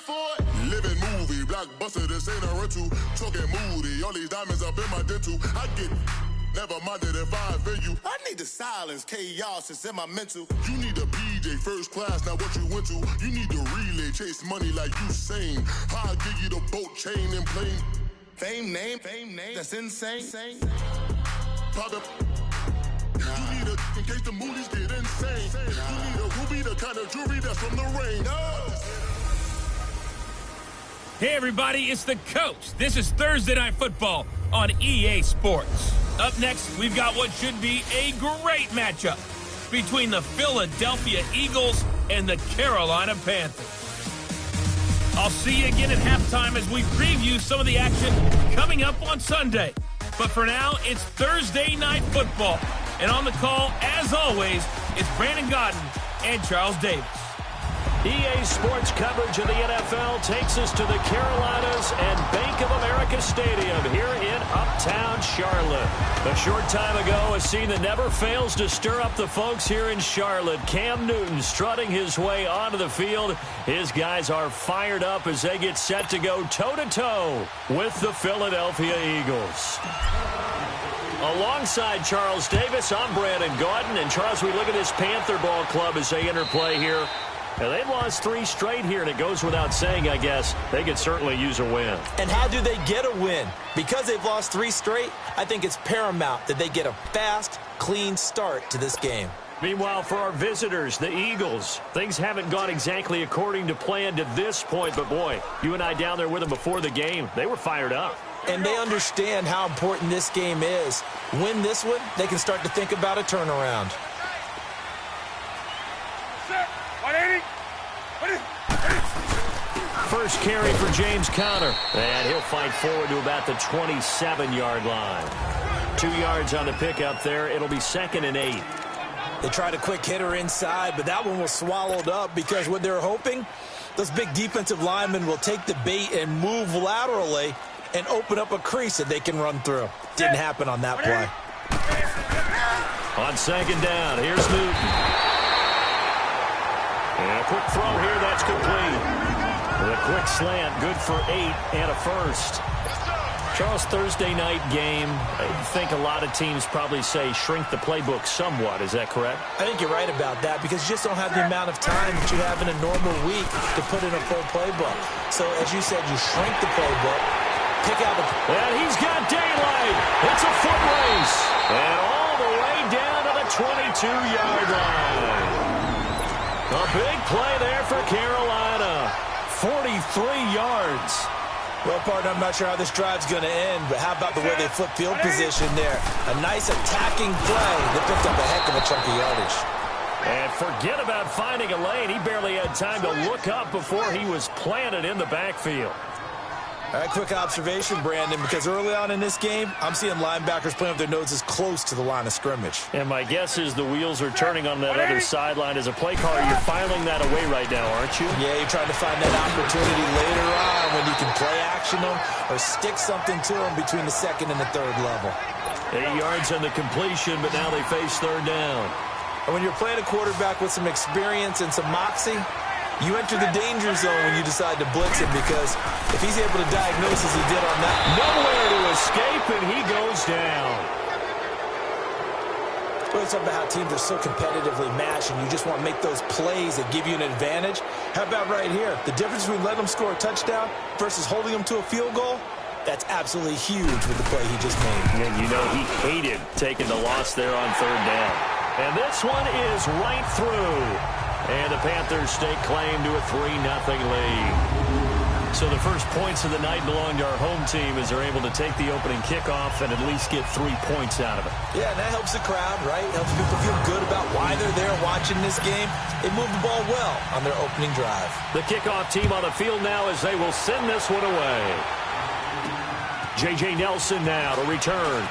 for it. Living movie, blockbuster, this ain't a rental. Talking moody, all these diamonds up in my dental. I get never minded if I offend you. I need the silence, chaos is in my mental. You need a PJ first class, not what you went to. You need the relay, chase money like you sane. I'll give you the boat chain and plane. Fame name, that's insane. Pop up. You need a in case the movies get insane. You need a ruby, the kind of jewelry that's from the rain. Hey everybody, it's the Coach. This is Thursday Night Football on EA Sports. Up next, we've got what should be a great matchup between the Philadelphia Eagles and the Carolina Panthers. I'll see you again at halftime as we preview some of the action coming up on Sunday. But for now, it's Thursday Night Football. And on the call, as always, it's Brandon Godden and Charles Davis. EA Sports coverage of the NFL takes us to the Carolinas and Bank of America Stadium here in Uptown Charlotte. A short time ago, a scene that never fails to stir up the folks here in Charlotte. Cam Newton strutting his way onto the field. His guys are fired up as they get set to go toe-to-toe with the Philadelphia Eagles. Alongside Charles Davis, I'm Brandon Gaudin. And Charles, we look at this Panther ball club as they interplay here. Now, they've lost 3 straight here, and it goes without saying, I guess, they could certainly use a win. And how do they get a win? Because they've lost 3 straight, I think it's paramount that they get a fast, clean start to this game. Meanwhile, for our visitors, the Eagles, things haven't gone exactly according to plan to this point. But, boy, you and I down there with them before the game, they were fired up. And they understand how important this game is. Win this one, they can start to think about a turnaround. First carry for James Conner. And he'll fight forward to about the 27-yard line. 2 yards on the pickup there. It'll be 2nd and 8. They tried a quick hitter inside, but that one was swallowed up because what they're hoping, those big defensive linemen will take the bait and move laterally and open up a crease that they can run through. Didn't happen on that play. On 2nd down, here's Newton. And a quick throw here, that's complete. With a quick slant, good for 8 and a first. Charles, Thursday night game, I think a lot of teams probably say shrink the playbook somewhat. Is that correct? I think you're right about that because you just don't have the amount of time that you have in a normal week to put in a full playbook. So, as you said, you shrink the playbook, pick out the... And he's got daylight. It's a foot race. And all the way down to the 22-yard line. A big play there for Carolina. 43 yards. Well, partner, I'm not sure how this drive's going to end, but how about the way they flip field position there? A nice attacking play that picked up a heck of a chunk of yardage. And forget about finding a lane. He barely had time to look up before he was planted in the backfield. All right, quick observation, Brandon, because early on in this game, I'm seeing linebackers playing with their noses close to the line of scrimmage. And my guess is the wheels are turning on that other sideline. As a play caller, you're filing that away right now, aren't you? Yeah, you're trying to find that opportunity later on when you can play action them or stick something to them between the 2nd and the 3rd level. 8 yards on the completion, but now they face 3rd down. And when you're playing a quarterback with some experience and some moxie, you enter the danger zone when you decide to blitz him because if he's able to diagnose as he did on that... Nowhere to escape, and he goes down. Well, it's about how teams are so competitively matched and you just want to make those plays that give you an advantage. How about right here? The difference between letting them score a touchdown versus holding them to a field goal, that's absolutely huge with the play he just made. And you know he hated taking the loss there on 3rd down. And this one is right through. And the Panthers stake claim to a 3-0 lead. So the first points of the night belong to our home team as they're able to take the opening kickoff and at least get 3 points out of it. Yeah, and that helps the crowd, right? Helps people feel good about why they're there watching this game. They moved the ball well on their opening drive. The kickoff team on the field now as they will send this one away. J.J. Nelson now to return.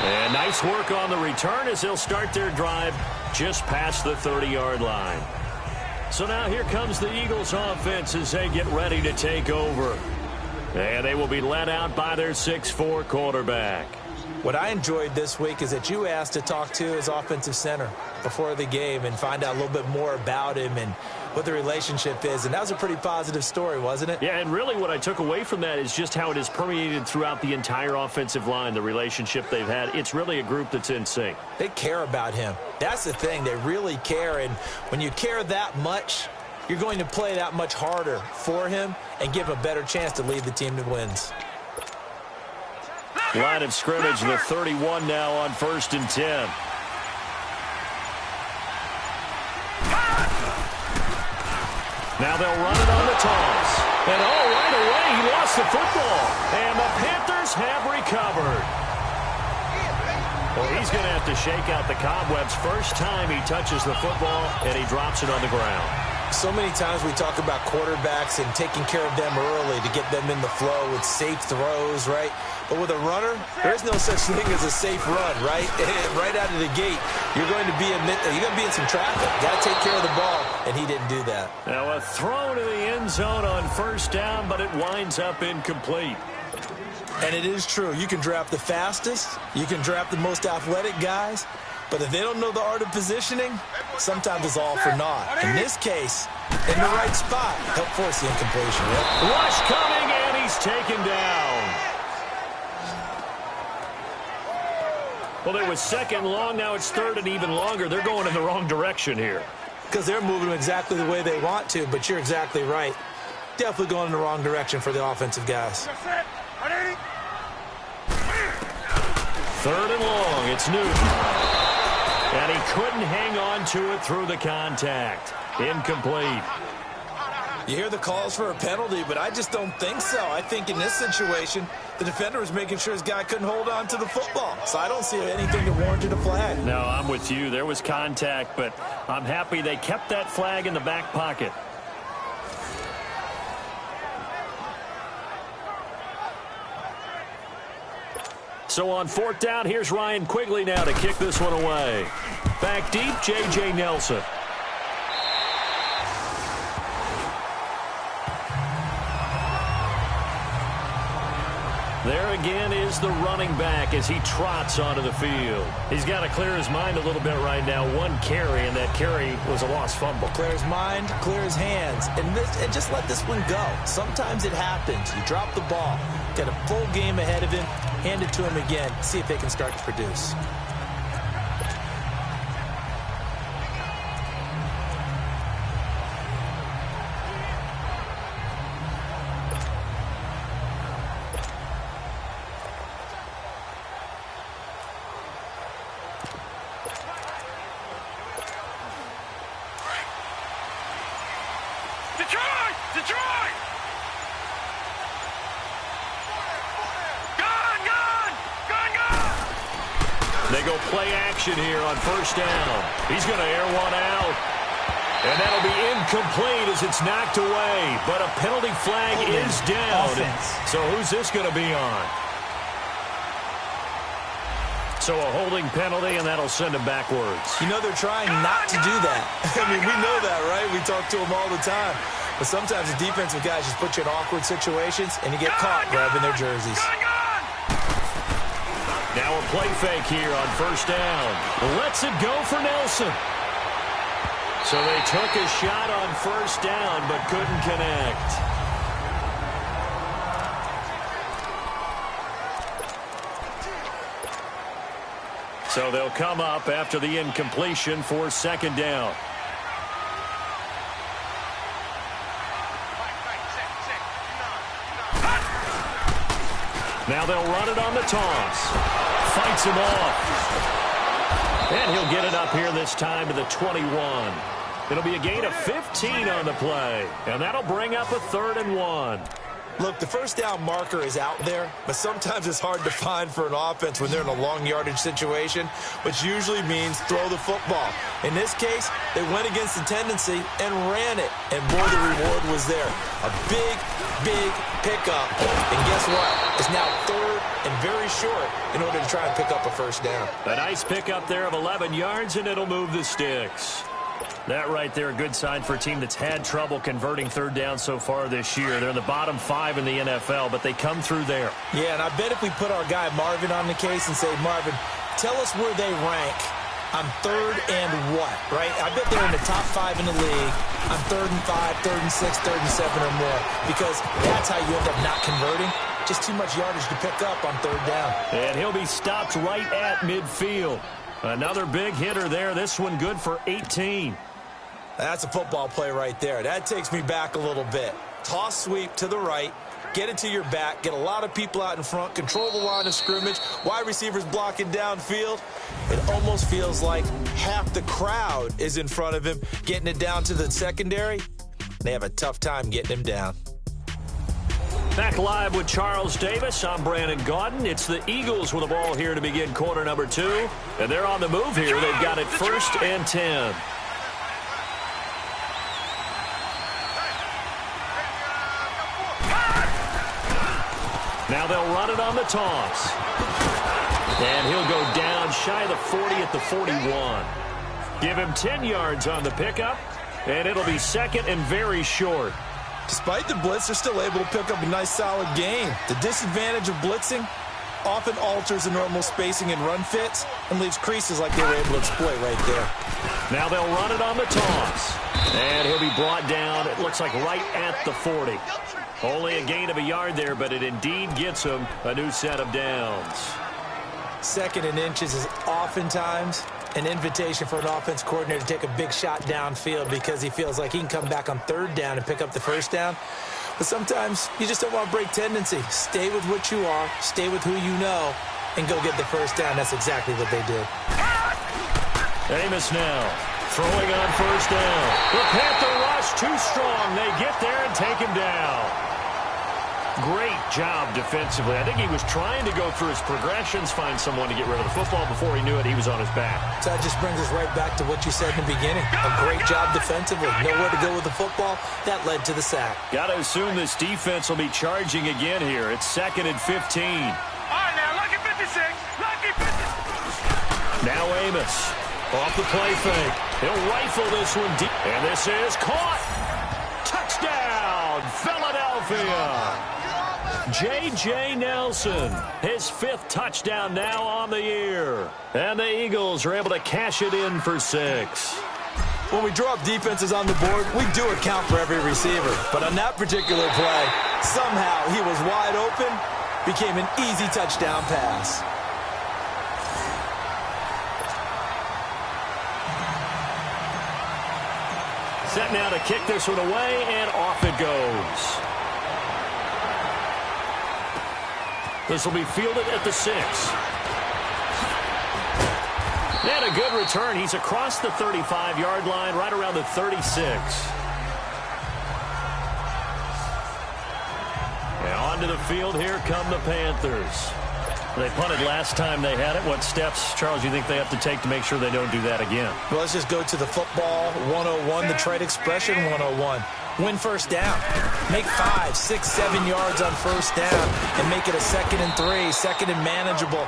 And nice work on the return as they'll start their drive just past the 30-yard line. So now here comes the Eagles offense as they get ready to take over. And they will be led out by their 6'4" quarterback. What I enjoyed this week is that you asked to talk to his offensive center before the game and find out a little bit more about him and what the relationship is. And that was a pretty positive story, wasn't it? Yeah, and really what I took away from that is just how it is permeated throughout the entire offensive line, the relationship they've had. It's really a group that's in sync. They care about him. That's the thing. They really care. And when you care that much, you're going to play that much harder for him and give him a better chance to lead the team to wins. Line of scrimmage, the 31 now on 1st and 10. Now they'll run it on the toss. And right away, he lost the football. And the Panthers have recovered. Well, he's going to have to shake out the cobwebs first time he touches the football, and he drops it on the ground. So many times we talk about quarterbacks and taking care of them early to get them in the flow with safe throws, right? But with a runner, there's no such thing as a safe run, right? Right out of the gate, you're going to be in some traffic. Got to take care of the ball, and he didn't do that. Now a throw to the end zone on 1st down, but it winds up incomplete. And it is true. You can draft the fastest. You can draft the most athletic guys. But if they don't know the art of positioning, sometimes it's all for naught. In this case, in the right spot, help force the incompletion. Yep. Rush coming, and he's taken down. Well, it was 2nd long. Now it's 3rd and even longer. They're going in the wrong direction here. Because they're moving exactly the way they want to, but you're exactly right. Definitely going in the wrong direction for the offensive guys. 3rd and long. It's Newton. And he couldn't hang on to it through the contact. Incomplete. You hear the calls for a penalty, but I just don't think so. I think in this situation, the defender was making sure his guy couldn't hold on to the football. So I don't see anything that warranted a flag. No, I'm with you. There was contact, but I'm happy they kept that flag in the back pocket. So on 4th down, here's Ryan Quigley now to kick this one away. Back deep, J.J. Nelson. There again is the running back as he trots onto the field. He's got to clear his mind a little bit right now. 1 carry, and that carry was a lost fumble. Clear his mind, clear his hands, and just let this one go. Sometimes it happens. You drop the ball. Got a full game ahead of him. Hand it to him again. See if they can start to produce. Detroit! They go play action here on 1st down. He's going to air one out. And that'll be incomplete as it's knocked away. But a penalty flag is down. So who's this going to be on? So a holding penalty, and that'll send him backwards. You know, they're trying not to do that. I mean, we know that, right? We talk to them all the time. But sometimes the defensive guys just put you in awkward situations, and you get caught grabbing their jerseys. Now a play fake here on 1st down. Lets it go for Nelson. So they took a shot on 1st down, but couldn't connect. So they'll come up after the incompletion for 2nd down. Now they'll run it on the toss. Fights him off. And he'll get it up here this time to the 21. It'll be a gain of 15 on the play. And that'll bring up a 3rd and 1. Look, the 1st down marker is out there, but sometimes it's hard to find for an offense when they're in a long yardage situation, which usually means throw the football. In this case, they went against the tendency and ran it, and boy, the reward was there. A big, big pickup, and guess what? It's now 3rd and very short in order to try and pick up a 1st down. A nice pickup there of 11 yards, and it'll move the sticks. That right there, a good sign for a team that's had trouble converting 3rd down so far this year. They're in the bottom 5 in the NFL, but they come through there. Yeah, and I bet if we put our guy Marvin on the case and say, Marvin, tell us where they rank on 3rd and what, right? I bet they're in the top 5 in the league on 3rd and 5, 3rd and 6, 3rd and 7 or more, because that's how you end up not converting. Just too much yardage to pick up on 3rd down. And he'll be stopped right at midfield. Another big hitter there. This one good for 18. That's a football play right there. That takes me back a little bit. Toss sweep to the right. Get it to your back. Get a lot of people out in front. Control the line of scrimmage. Wide receivers blocking downfield. It almost feels like half the crowd is in front of him, getting it down to the secondary. They have a tough time getting him down. Back live with Charles Davis. I'm Brandon Gaudin. It's the Eagles with the ball here to begin quarter number 2. And they're on the move here. They've got it 1st and 10. Now they'll run it on the toss. And he'll go down shy of the 40 at the 41. Give him 10 yards on the pickup, and it'll be 2nd and very short. Despite the blitz, they're still able to pick up a nice, solid gain. The disadvantage of blitzing often alters the normal spacing and run fits and leaves creases like they were able to exploit right there. Now they'll run it on the toss. And he'll be brought down, it looks like right at the 40. Only a gain of a yard there, but it indeed gets him a new set of downs. 2nd and inches is oftentimes an invitation for an offense coordinator to take a big shot downfield because he feels like he can come back on 3rd down and pick up the 1st down. But sometimes you just don't want to break tendency. Stay with what you are, stay with who you know, and go get the 1st down. That's exactly what they did. Amos now throwing on 1st down. The Panther rush too strong. They get there and take him down. Great job defensively. I think he was trying to go through his progressions, find someone to get rid of the football. Before he knew it, he was on his back. So that just brings us right back to what you said in the beginning. A great job defensively. Nowhere to go with the football. That led to the sack. Got to assume this defense will be charging again here. It's 2nd and 15. All right, now, lucky 56. Lucky 56. Now Amos off the play fake. He'll rifle this one deep. And this is caught. Touchdown, Philadelphia. J.J. Nelson, his 5th touchdown now on the year. And the Eagles are able to cash it in for 6. When we draw up defenses on the board, we do account for every receiver. But on that particular play, somehow he was wide open, became an easy touchdown pass. Set now to kick this one away, and off it goes. This will be fielded at the 6. And a good return. He's across the 35-yard line, right around the 36. And onto the field, here come the Panthers. They punted last time they had it. What steps, Charles, do you think they have to take to make sure they don't do that again? Well, let's just go to the football 101, the trade expression 101. Win 1st down. Make 5, 6, 7 yards on 1st down and make it a 2nd and 3, 2nd and manageable.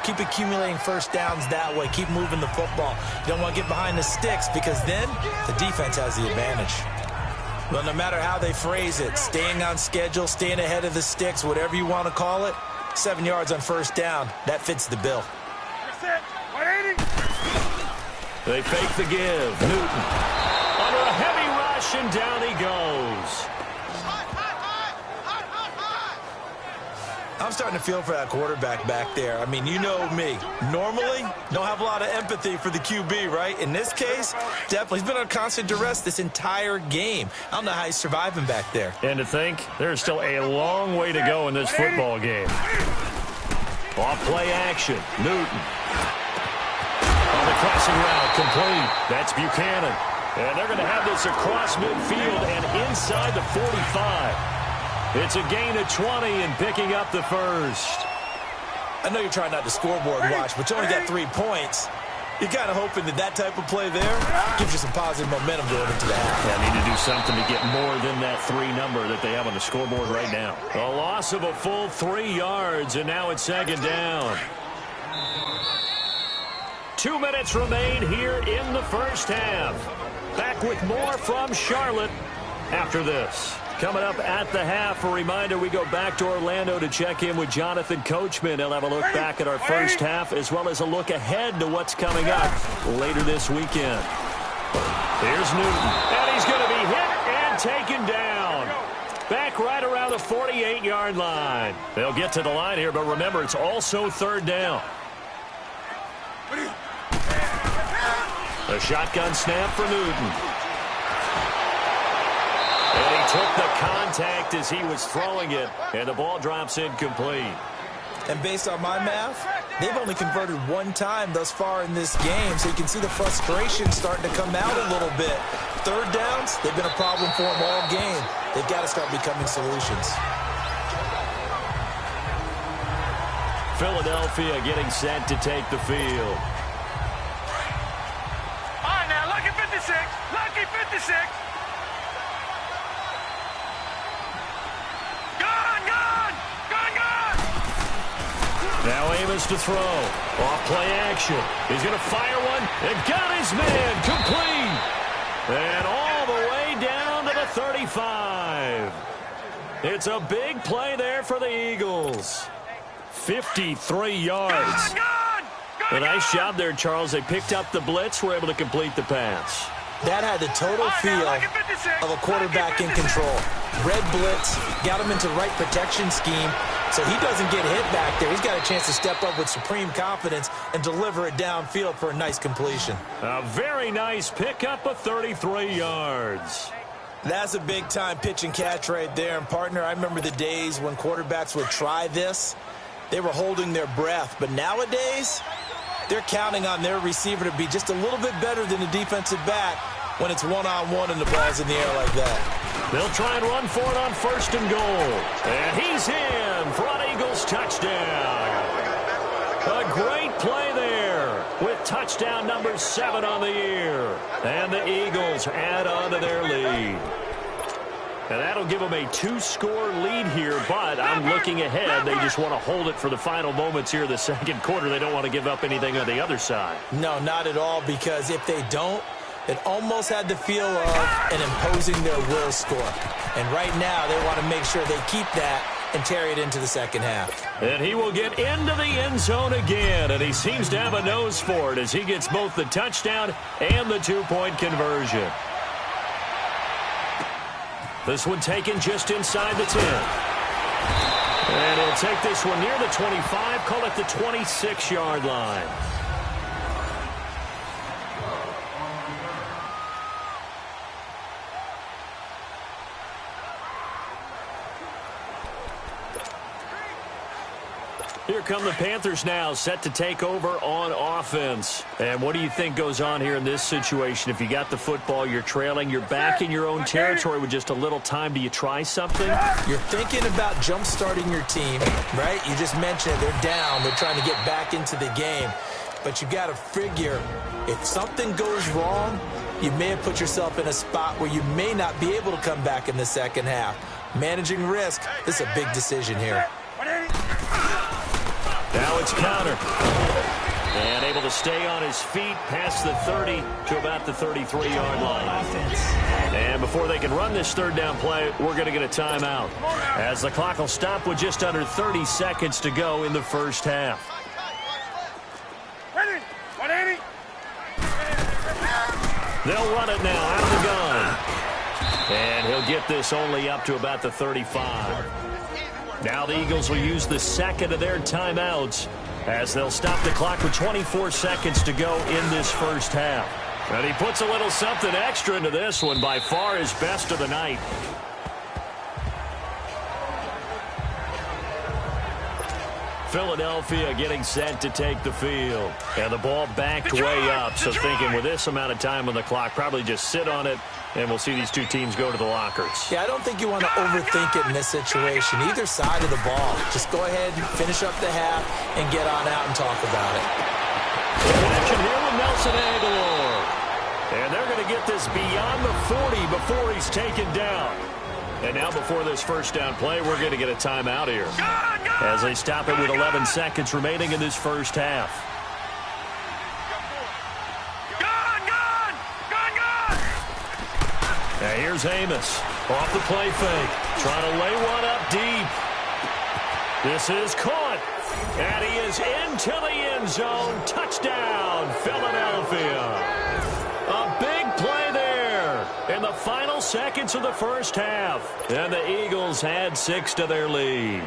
Keep accumulating 1st downs that way. Keep moving the football. You don't want to get behind the sticks because then the defense has the advantage. Well, no matter how they phrase it, staying on schedule, staying ahead of the sticks, whatever you want to call it, 7 yards on 1st down, that fits the bill. They fake the give. Newton under a heavy rush, and down he goes. I'm starting to feel for that quarterback back there. I mean, you know me. Normally, don't have a lot of empathy for the QB, right? In this case, definitely. He's been on constant duress this entire game. I don't know how he's surviving back there. And to think, there's still a long way to go in this football game. Off play action. Newton. On the crossing route, complete. That's Buchanan. And they're going to have this across midfield and inside the 45. It's a gain of 20 and picking up the 1st. I know you're trying not to scoreboard watch, but you only got 3 points. You're kind of hoping that that type of play there gives you some positive momentum going into the half. Yeah, need to do something to get more than that 3 number that they have on the scoreboard right now. A loss of a full 3 yards, and now it's 2nd down. 2 minutes remain here in the 1st half. Back with more from Charlotte after this. Coming up at the half, a reminder, we go back to Orlando to check in with Jonathan Coachman. He'll have a look back at our first half as well as a look ahead to what's coming up later this weekend. Here's Newton, and he's going to be hit and taken down. Back right around the 48-yard line. They'll get to the line here, but remember, it's also third down. A shotgun snap for Newton. And he took the contact as he was throwing it, and the ball drops incomplete. And based on my math, they've only converted one time thus far in this game, so you can see the frustration starting to come out a little bit. Third downs, they've been a problem for them all game. They've got to start becoming solutions. Philadelphia getting set to take the field. All right, now, lucky 56. Lucky 56. Now Amos to throw. Off play action. He's going to fire one and got his man complete. And all the way down to the 35. It's a big play there for the Eagles. 53 yards. A nice job there, Charles. They picked up the blitz, were able to complete the pass. That had the total feel of a quarterback in control. Red blitz, got him into the right protection scheme, so he doesn't get hit back there. He's got a chance to step up with supreme confidence and deliver it downfield for a nice completion. A very nice pickup of 33 yards. That's a big-time pitch and catch right there. And, partner, I remember the days when quarterbacks would try this. They were holding their breath. But nowadays, they're counting on their receiver to be just a little bit better than the defensive back when it's one-on-one and the ball's in the air like that. They'll try and run for it on first and goal. And he's in for an Eagles touchdown. A great play there with touchdown number 7 on the year. And the Eagles add on to their lead. And that'll give them a 2-score lead here, but I'm looking ahead. They just want to hold it for the final moments here in the second quarter. They don't want to give up anything on the other side. No, not at all, because if they don't, it almost had the feel of an imposing their will score. And right now, they want to make sure they keep that and carry it into the second half. And he will get into the end zone again, and he seems to have a nose for it as he gets both the touchdown and the 2-point conversion. This one taken just inside the 10. And he'll take this one near the 25, call it the 26-yard line. Here come the Panthers now, set to take over on offense. And what do you think goes on here in this situation? If you got the football, you're trailing, you're back in your own territory with just a little time. Do you try something? You're thinking about jump-starting your team, right? You just mentioned it. They're down. They're trying to get back into the game. But you got to figure, if something goes wrong, you may have put yourself in a spot where you may not be able to come back in the second half. Managing risk, this is a big decision here. Now it's counter. And able to stay on his feet past the 30 to about the 33-yard line. And before they can run this third down play, we're going to get a timeout, as the clock will stop with just under 30 seconds to go in the first half. Ready? 180. They'll run it now out of the gun. And he'll get this only up to about the 35. Now the Eagles will use the second of their timeouts as they'll stop the clock with 24 seconds to go in this first half. And he puts a little something extra into this one, by far his best of the night. Philadelphia getting set to take the field. And the ball backed way up, so thinking with this amount of time on the clock, probably just sit on it, and we'll see these two teams go to the lockers. Yeah, I don't think you want to overthink it in this situation. Either side of the ball. Just go ahead and finish up the half and get on out and talk about it. Action here with Nelson Aguilar. And they're going to get this beyond the 40 before he's taken down. And now before this first down play, we're going to get a timeout here as they stop it with 11 seconds remaining in this first half. Now here's Here's Amos. Off the play fake. Trying to lay one up deep. This is caught. And he is into the end zone. Touchdown, Philadelphia. A big play there in the final seconds of the first half. And the Eagles add 6 to their lead.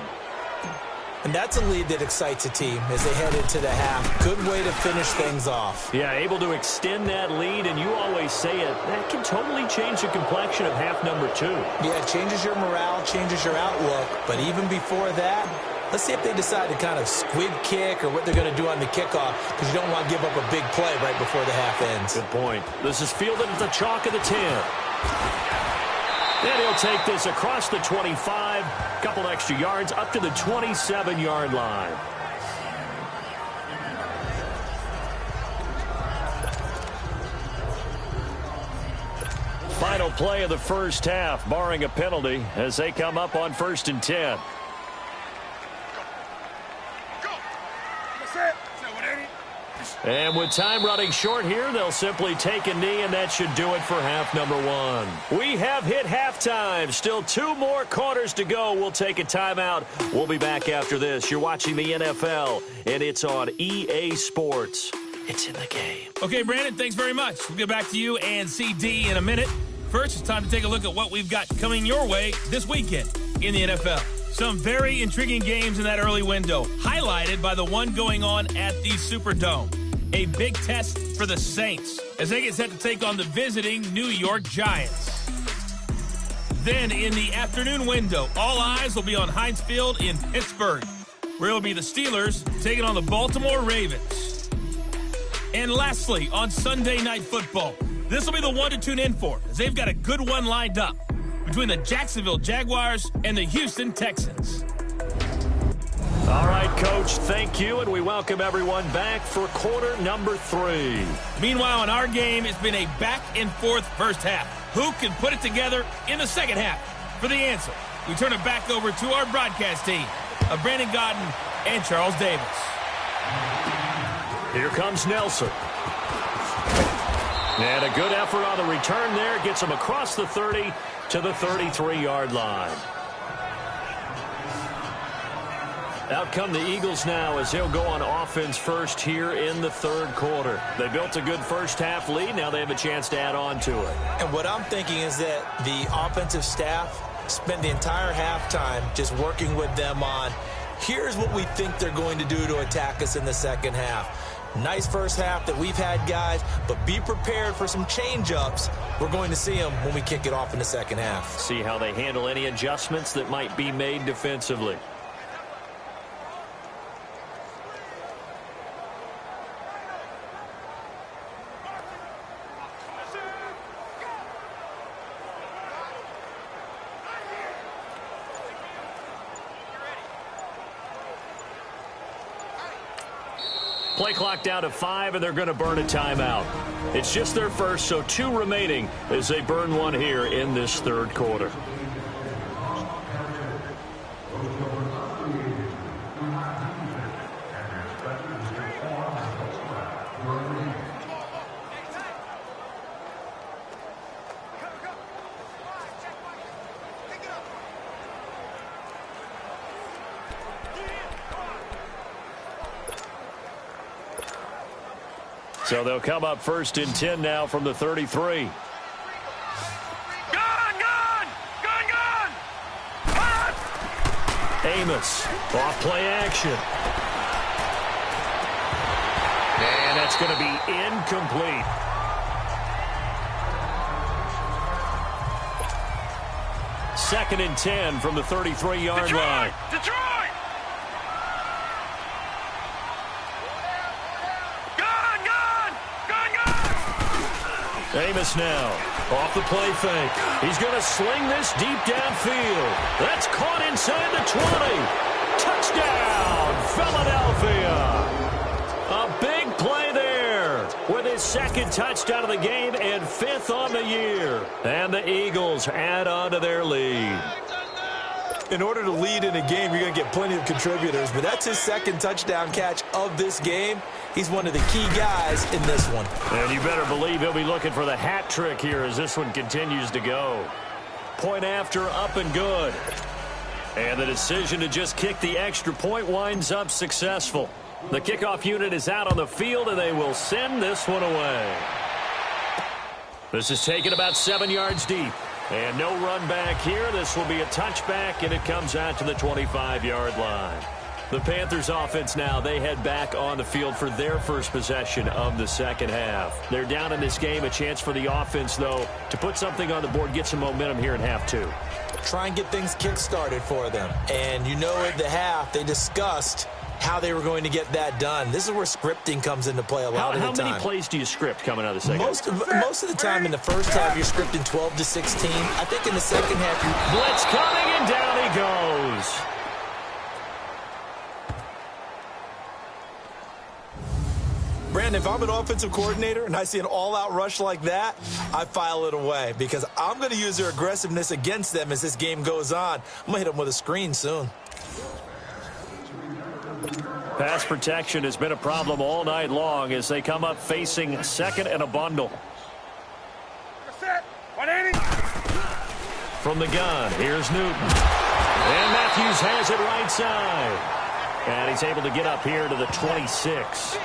And that's a lead that excites a team as they head into the half. Good way to finish things off. Yeah, able to extend that lead, and you always say it, that can totally change the complexion of half number 2. Yeah, it changes your morale, changes your outlook. But even before that, let's see if they decide to kind of squib kick or what they're going to do on the kickoff, because you don't want to give up a big play right before the half ends. Good point. This is fielded at the chalk of the 10. And he'll take this across the 25, couple extra yards up to the 27-yard line. Final play of the first half, barring a penalty, as they come up on 1st and 10. And with time running short here, they'll simply take a knee, and that should do it for half number 1. We have hit halftime. Still 2 more quarters to go. We'll take a timeout. We'll be back after this. You're watching the NFL, and it's on EA Sports. It's in the game. Okay, Brandon, thanks very much. We'll get back to you and CD in a minute. First, it's time to take a look at what we've got coming your way this weekend in the NFL. Some very intriguing games in that early window, highlighted by the one going on at the Superdome. A big test for the Saints as they get set to take on the visiting New York Giants. Then in the afternoon window, all eyes will be on Heinz Field in Pittsburgh, where it'll be the Steelers taking on the Baltimore Ravens. And lastly, on Sunday Night Football, this will be the one to tune in for, as they've got a good one lined up between the Jacksonville Jaguars and the Houston Texans. All right, Coach, thank you, and we welcome everyone back for quarter number 3. Meanwhile, in our game, it's been a back-and-forth first half. Who can put it together in the second half? For the answer, we turn it back over to our broadcast team of Brandon Godden and Charles Davis. Here comes Nelson. And a good effort on the return there. Gets him across the 30 to the 33-yard line. Out come the Eagles now as they'll go on offense first here in the third quarter. They built a good first half lead. Now they have a chance to add on to it. And what I'm thinking is that the offensive staff spend the entire halftime just working with them on, here's what we think they're going to do to attack us in the second half. Nice first half that we've had, guys, but be prepared for some change-ups. We're going to see them when we kick it off in the second half. See how they handle any adjustments that might be made defensively. Play clock down to 5, and they're going to burn a timeout. It's just their first, so 2 remaining as they burn one here in this third quarter. So they'll come up 1st and 10 now from the 33. Amos, off play action. And that's going to be incomplete. Second and 10 from the 33-yard line. Detroit! Amos now, off the play fake. He's going to sling this deep downfield. That's caught inside the 20. Touchdown, Philadelphia. A big play there with his second touchdown of the game and 5th on the year. And the Eagles add on to their lead. In order to lead in a game, you're going to get plenty of contributors, but that's his second touchdown catch of this game. He's one of the key guys in this one. And you better believe he'll be looking for the hat trick here as this one continues to go. Point after, up and good. And the decision to just kick the extra point winds up successful. The kickoff unit is out on the field, and they will send this one away. This is taken about 7 yards deep. And no run back here. This will be a touchback, and it comes out to the 25-yard line. The Panthers offense now, they head back on the field for their first possession of the second half. They're down in this game. A chance for the offense, though, to put something on the board, get some momentum here in half two. Try and get things kick-started for them. And you know at the half, they discussed how they were going to get that done. This is where scripting comes into play a lot of the time. How many plays do you script coming out of the second? Most of the time in the first half, you're scripting 12 to 16. I think in the second half, blitz coming, and down he goes. Brandon, if I'm an offensive coordinator and I see an all-out rush like that, I file it away because I'm going to use their aggressiveness against them as this game goes on. I'm going to hit them with a screen soon. Pass protection has been a problem all night long as they come up facing second and a bundle. From the gun, here's Newton. And Matthews has it right side. And he's able to get up here to the 26.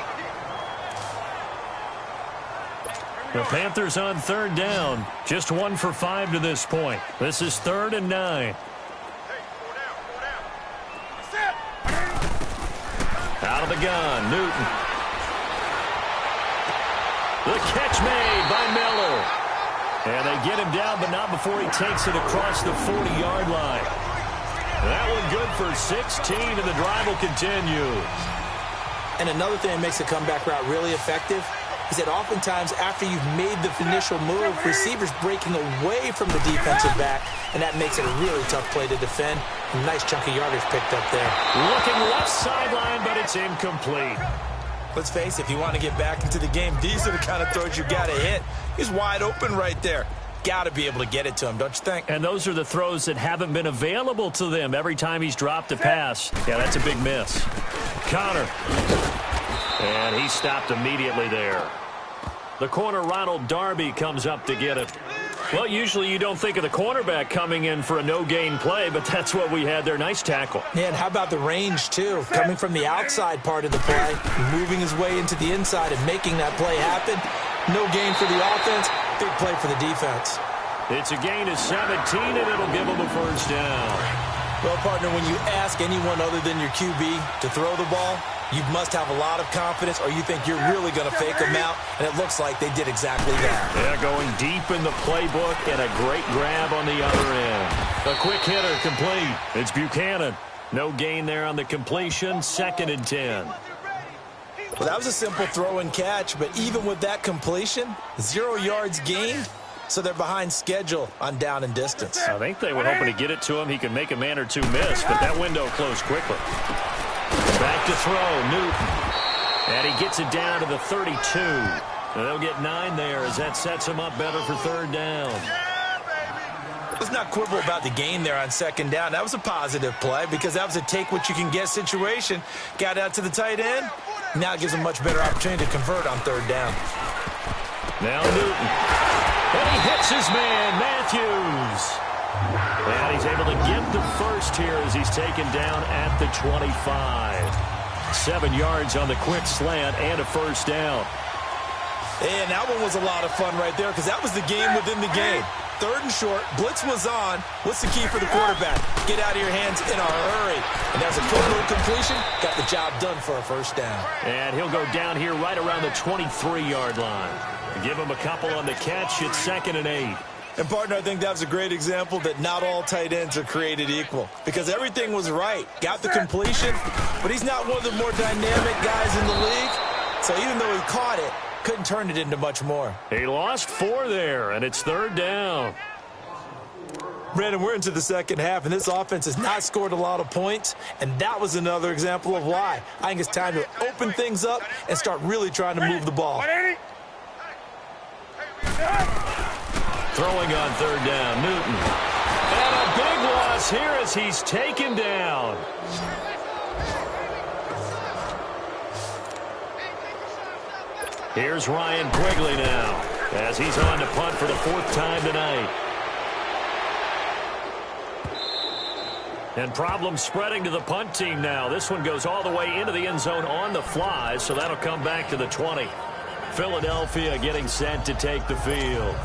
The Panthers on third down. Just 1 for 5 to this point. This is 3rd and 9. Out of the gun, Newton. The catch made by Miller. And they get him down, but not before he takes it across the 40-yard line. That one good for 16, and the drive will continue. And another thing that makes the comeback route really effective is that oftentimes after you've made the initial move, receivers breaking away from the defensive back, and that makes it a really tough play to defend. A nice chunk of yardage picked up there. Looking left sideline, but it's incomplete. Let's face it, if you want to get back into the game, these are the kind of throws you got to hit. He's wide open right there. Got to be able to get it to him, don't you think? And those are the throws that haven't been available to them every time he's dropped a pass. Yeah, that's a big miss. Connor. And he stopped immediately there. The corner, Ronald Darby, comes up to get it. Well, usually you don't think of the cornerback coming in for a no-gain play, but that's what we had there. Nice tackle. Yeah, and how about the range, too? Coming from the outside part of the play, moving his way into the inside and making that play happen. No gain for the offense, big play for the defense. It's a gain of 17, and it'll give him a first down. Well, partner, when you ask anyone other than your QB to throw the ball, you must have a lot of confidence or you think you're really going to fake them out, and it looks like they did exactly that. Yeah, going deep in the playbook and a great grab on the other end. A quick hitter complete. It's Buchanan. No gain there on the completion, 2nd and 10. Well, that was a simple throw and catch, but even with that completion, 0 yards gained, so they're behind schedule on down and distance. I think they were hoping to get it to him. He could make a man or two miss, but that window closed quickly. Back to throw, Newton. And he gets it down to the 32. And they'll get 9 there as that sets him up better for 3rd down. Let's not quibble about the gain there on 2nd down. That was a positive play because that was a take-what-you-can-get situation. Got out to the tight end. Now it gives him much better opportunity to convert on 3rd down. Now Newton. And he hits his man, Matthews. And he's able to get the first here as he's taken down at the 25. 7 yards on the quick slant and a first down. And that one was a lot of fun right there because that was the game within the game. 3rd and short, blitz was on. What's the key for the quarterback? Get out of your hands in a hurry. And there's a quick little completion. Got the job done for a first down. And he'll go down here right around the 23-yard line. Give him a couple on the catch. It's 2nd and 8. And, partner, I think that was a great example that not all tight ends are created equal because everything was right. Got the completion, but he's not one of the more dynamic guys in the league. So even though he caught it, couldn't turn it into much more. He lost 4 there, and it's 3rd down. Brandon, we're into the second half, and this offense has not scored a lot of points, and that was another example of why. I think it's time to open things up and start really trying to move the ball. Throwing on 3rd down, Newton. And a big loss is here as he's taken down. Here's Ryan Quigley now as he's on to punt for the 4th time tonight. And problems spreading to the punt team now. This one goes all the way into the end zone on the fly, so that'll come back to the 20. Philadelphia getting set to take the field.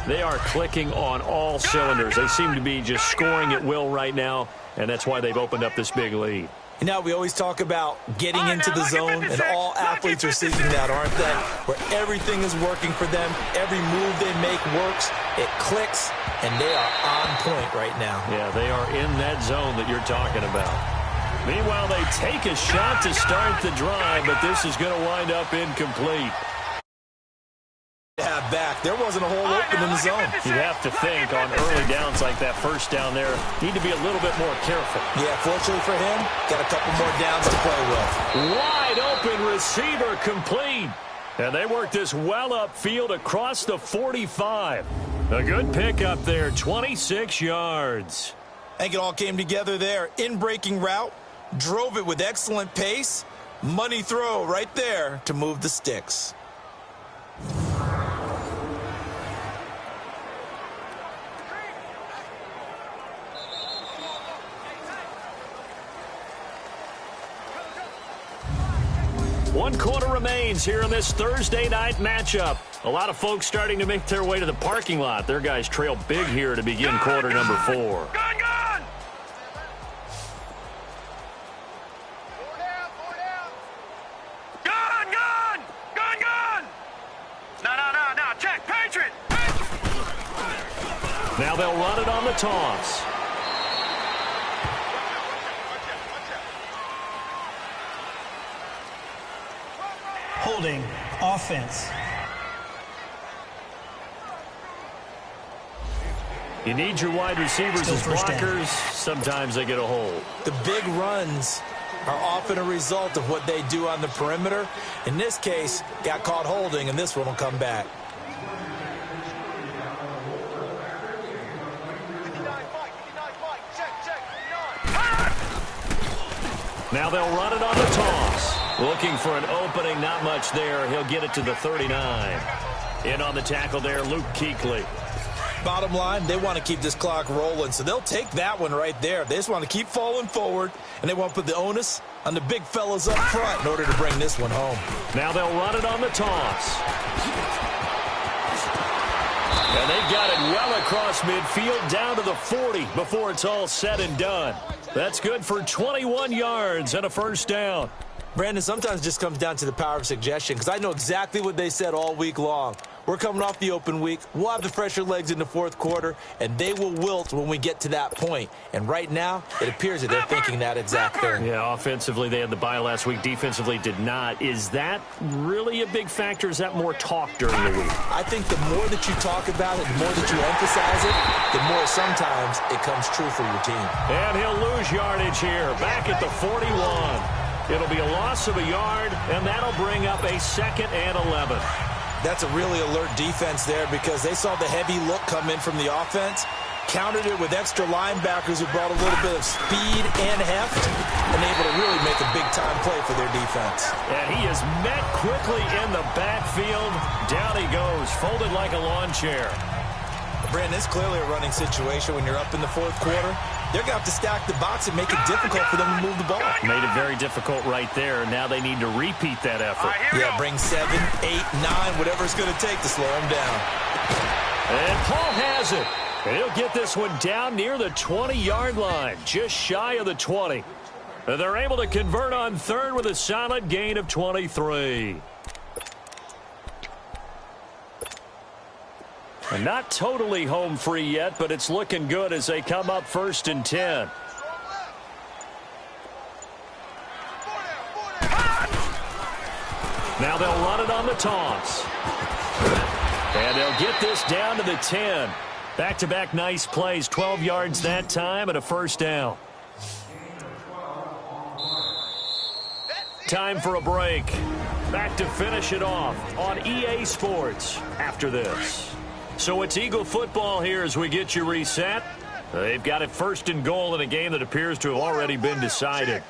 They are clicking on all cylinders. They seem to be just scoring at will right now, and that's why they've opened up this big lead. You know, we always talk about getting into the zone, and all athletes are seeking that, aren't they? Where everything is working for them, every move they make works, it clicks, and they are on point right now. Yeah, they are in that zone that you're talking about. Meanwhile, they take a shot to start the drive, but this is going to wind up incomplete. Back. There wasn't a hole open in the zone. You'd have to think on early downs like that first down there, need to be a little bit more careful. Yeah, fortunately for him, got a couple more downs to play with. Wide open receiver complete. And they work this well upfield across the 45. A good pickup there, 26 yards. I think it all came together there. In-breaking route, drove it with excellent pace. Money throw right there to move the sticks. One quarter remains here in this Thursday night matchup. A lot of folks starting to make their way to the parking lot. Their guys trail big here to begin quarter number 4. Gun, gun! Gun, gun! Gun, gun! No, check, Patriot! Now they'll run it on the toss. Holding offense. You need your wide receivers as blockers. Sometimes they get a hold. The big runs are often a result of what they do on the perimeter. In this case, got caught holding, and this one will come back. Now they'll run it on the toss. Looking for an opening, not much there. He'll get it to the 39. In on the tackle there, Luke Kuechly. Bottom line, they want to keep this clock rolling, so they'll take that one right there. They just want to keep falling forward, and they want to put the onus on the big fellas up front in order to bring this one home. Now they'll run it on the toss. And they got it well across midfield down to the 40 before it's all said and done. That's good for 21 yards and a first down. Brandon, sometimes it just comes down to the power of suggestion, because I know exactly what they said all week long. We're coming off the open week. We'll have the fresher legs in the fourth quarter, and they will wilt when we get to that point. And right now, it appears that they're thinking that exact thing. Yeah, offensively, they had the bye last week. Defensively, did not. Is that really a big factor? Is that more talk during the week? I think the more that you talk about it, the more that you emphasize it, the more sometimes it comes true for your team. And he'll lose yardage here, back at the 41. It'll be a loss of a yard, and that'll bring up a 2nd and 11. That's a really alert defense there, because they saw the heavy look come in from the offense, countered it with extra linebackers who brought a little bit of speed and heft, and able to really make a big-time play for their defense. And he is met quickly in the backfield. Down he goes, folded like a lawn chair. Brandon, it's clearly a running situation when you're up in the fourth quarter. They're going to have to stack the box and make it difficult for them to move the ball. Made it very difficult right there. Now they need to repeat that effort. Yeah, bring 7, 8, 9, whatever it's going to take to slow them down. And Paul has it. And he'll get this one down near the 20-yard line, just shy of the 20. And they're able to convert on third with a solid gain of 23. And not totally home free yet, but it's looking good as they come up 1st and 10. Now they'll run it on the toss. And they'll get this down to the 10. Back-to-back nice plays, 12 yards that time and a first down. Time for a break. Back to finish it off on EA Sports after this. So it's Eagle football here as we get you reset. They've got it 1st and goal in a game that appears to have already been decided.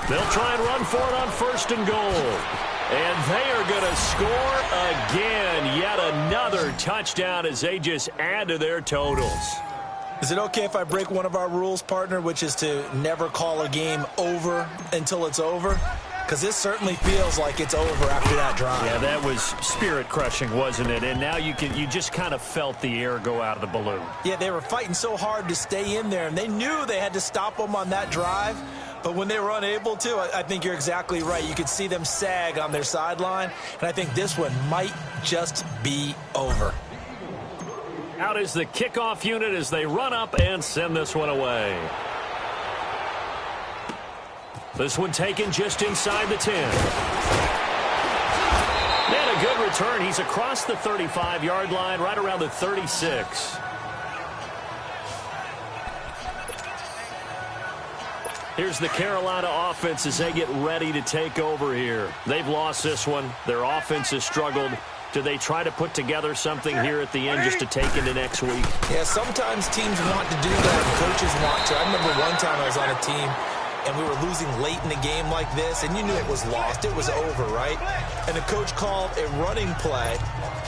They'll try and run for it on 1st and goal. And they are going to score again. Yet another touchdown as they just add to their totals. Is it okay if I break one of our rules, partner, which is to never call a game over until it's over? Because this certainly feels like it's over after that drive. Yeah, that was spirit-crushing, wasn't it? And now you just kind of felt the air go out of the balloon. Yeah, they were fighting so hard to stay in there, and they knew they had to stop them on that drive. But when they were unable to, I think you're exactly right. You could see them sag on their sideline, and I think this one might just be over. Out is the kickoff unit as they run up and send this one away. This one taken just inside the 10. And a good return. He's across the 35-yard line, right around the 36. Here's the Carolina offense as they get ready to take over here. They've lost this one. Their offense has struggled. Do they try to put together something here at the end just to take into next week? Yeah, sometimes teams want to do that, and coaches want to. I remember one time I was on a team, and we were losing late in the game like this, and you knew it was lost. It was over, right? And the coach called a running play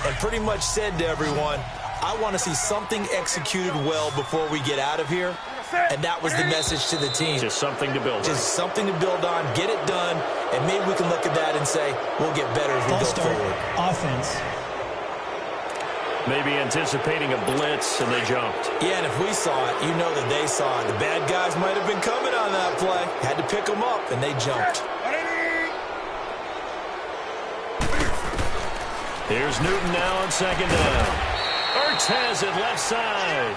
and pretty much said to everyone, I want to see something executed well before we get out of here. And that was the message to the team. Just something to build on. Just something to build on, get it done, and maybe we can look at that and say, we'll get better as we go forward. Offense. Maybe anticipating a blitz, and they jumped. Yeah, and if we saw it, you know that they saw it. The bad guys might have been coming on that play. Had to pick them up, and they jumped. Here's Newton now on 2nd down. Ertz has it left side.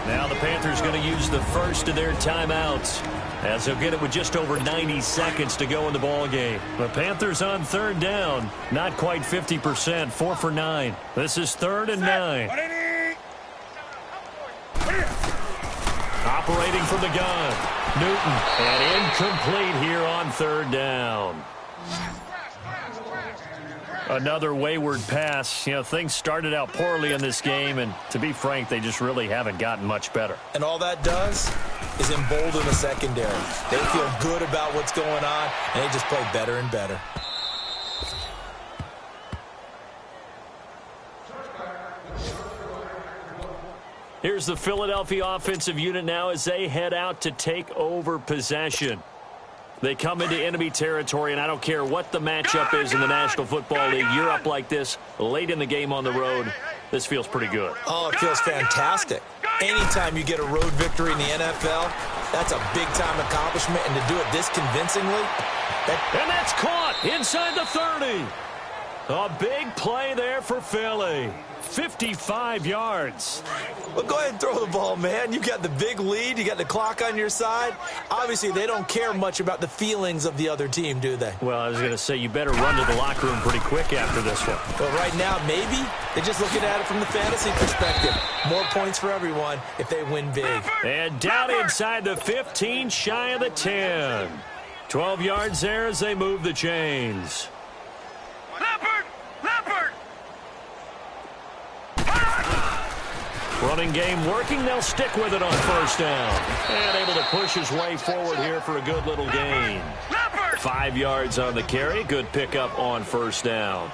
Now the Panthers going to use the first of their timeouts, as they'll get it with just over 90 seconds to go in the ball game. The Panthers on 3rd down, not quite 50%, 4 for 9. This is 3rd and 9. Operating from the gun, Newton, and incomplete here on 3rd down. Another wayward pass. You know, things started out poorly in this game, and to be frank, they just really haven't gotten much better. And all that does is embolden the secondary. They feel good about what's going on, and they just play better and better. Here's the Philadelphia offensive unit now as they head out to take over possession. They come into enemy territory, and I don't care what the matchup is in the National Football League. You're up like this late in the game on the road. This feels pretty good. Oh, it feels fantastic. Anytime you get a road victory in the NFL, that's a big-time accomplishment, and to do it this convincingly. And that's caught inside the 30. A big play there for Philly. 55 yards. Well, go ahead and throw the ball, man. You got the big lead. You got the clock on your side. Obviously, they don't care much about the feelings of the other team, do they? Well, I was going to say, you better run to the locker room pretty quick after this one. But right now, maybe they're just looking at it from the fantasy perspective. More points for everyone if they win big. And down inside the 15, shy of the 10. 12 yards there as they move the chains. Running game working. They'll stick with it on 1st down. And able to push his way forward here for a good little gain. 5 yards on the carry. Good pickup on 1st down.